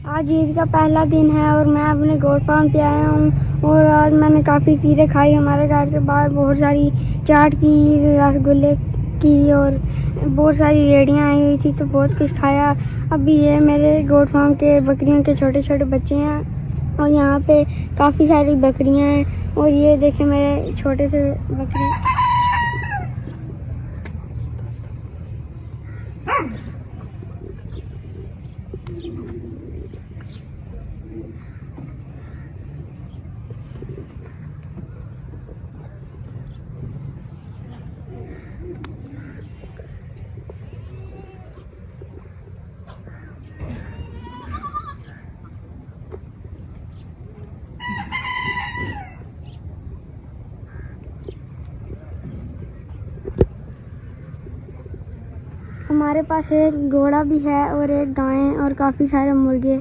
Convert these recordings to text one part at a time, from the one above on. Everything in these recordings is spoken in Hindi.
आज ईद का पहला दिन है और मैं अपने गोट फार्म पे आया हूँ और आज मैंने काफ़ी चीज़ें खाई। हमारे घर के बाहर बहुत सारी चाट की, रसगुल्ले की और बहुत सारी रेहड़ियाँ आई हुई थी, तो बहुत कुछ खाया। अभी ये मेरे गोट फार्म के बकरियों के छोटे छोटे बच्चे हैं और यहाँ पे काफ़ी सारी बकरियाँ हैं और ये देखें मेरे छोटे से बकरी। हमारे पास एक घोड़ा भी है और एक गाय और काफ़ी सारे मुर्गे।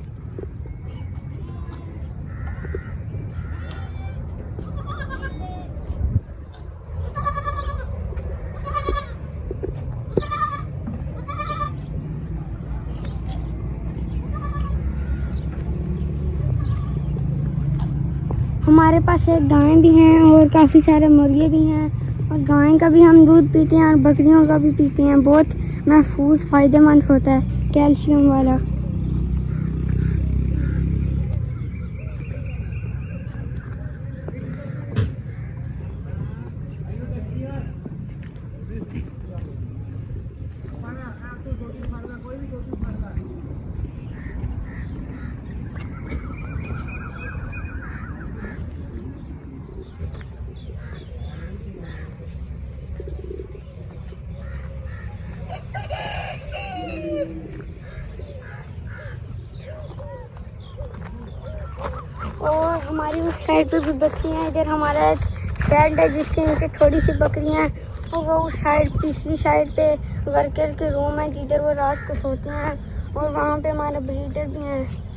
हमारे पास एक गाय भी हैं और काफ़ी सारे मुर्गे भी हैं और गाय का भी हम दूध पीते हैं और बकरियों का भी पीते हैं। बहुत महफूज फ़ायदेमंद होता है, कैल्शियम वाला। और हमारी उस साइड पे भी बकरियां हैं। इधर हमारा एक शेड है जिसके नीचे थोड़ी सी बकरियां हैं और वो उस साइड पिछली साइड पे वर्कर के रूम है जिधर वो रात को सोते हैं और वहाँ पे हमारे ब्रीडर भी हैं।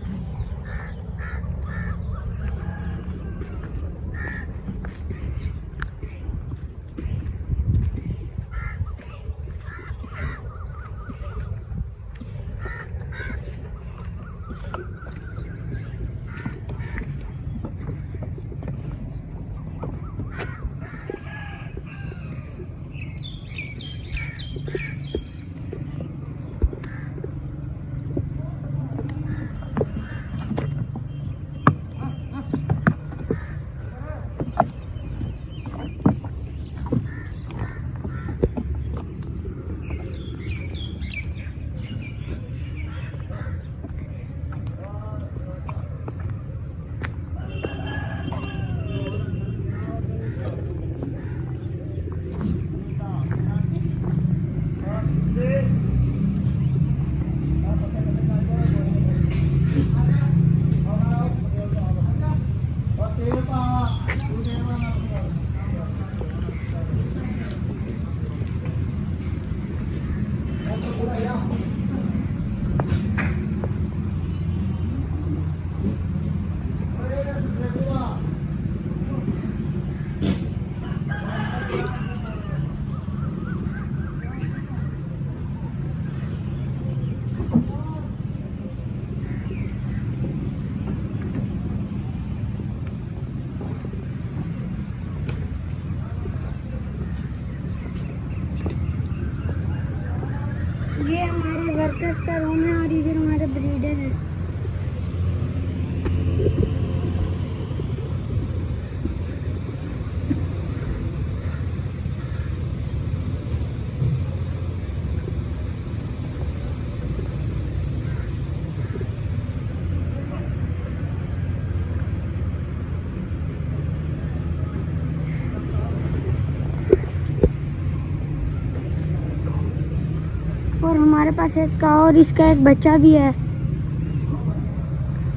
ये हमारे वर्कर्स का रूम है और इधर हमारे ब्रीडर है। और हमारे पास एक काऊ और इसका एक बच्चा भी है।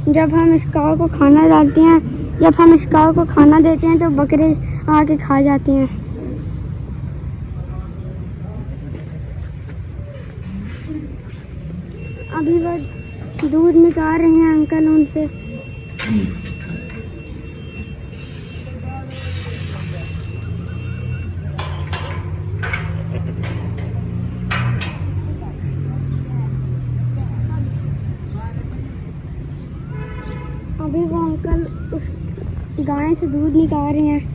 जब हम इस काऊ को खाना डालते हैं, जब हम इस काऊ को खाना देते हैं तो बकरे आके खा जाते हैं। अभी वो दूध निकाल रहे हैं अंकल उनसे। अभी वो अंकल उस गाय से दूध निकाल रहे हैं।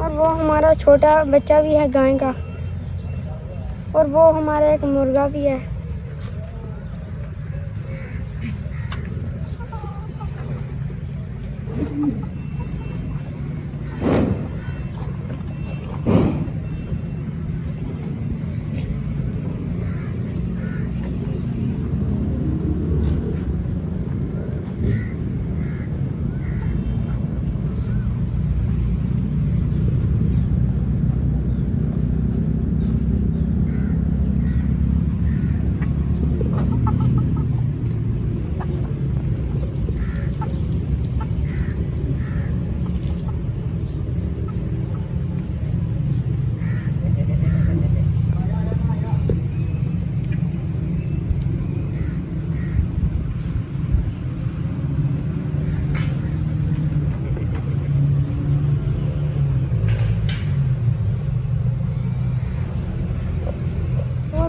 और वो हमारा छोटा बच्चा भी है गाय का, और वो हमारा एक मुर्गा भी है।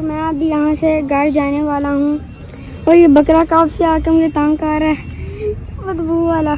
मैं अभी यहाँ से घर जाने वाला हूँ, और ये बकरा कब से आकर मुझे तंग कर रहा है, बदबू वाला।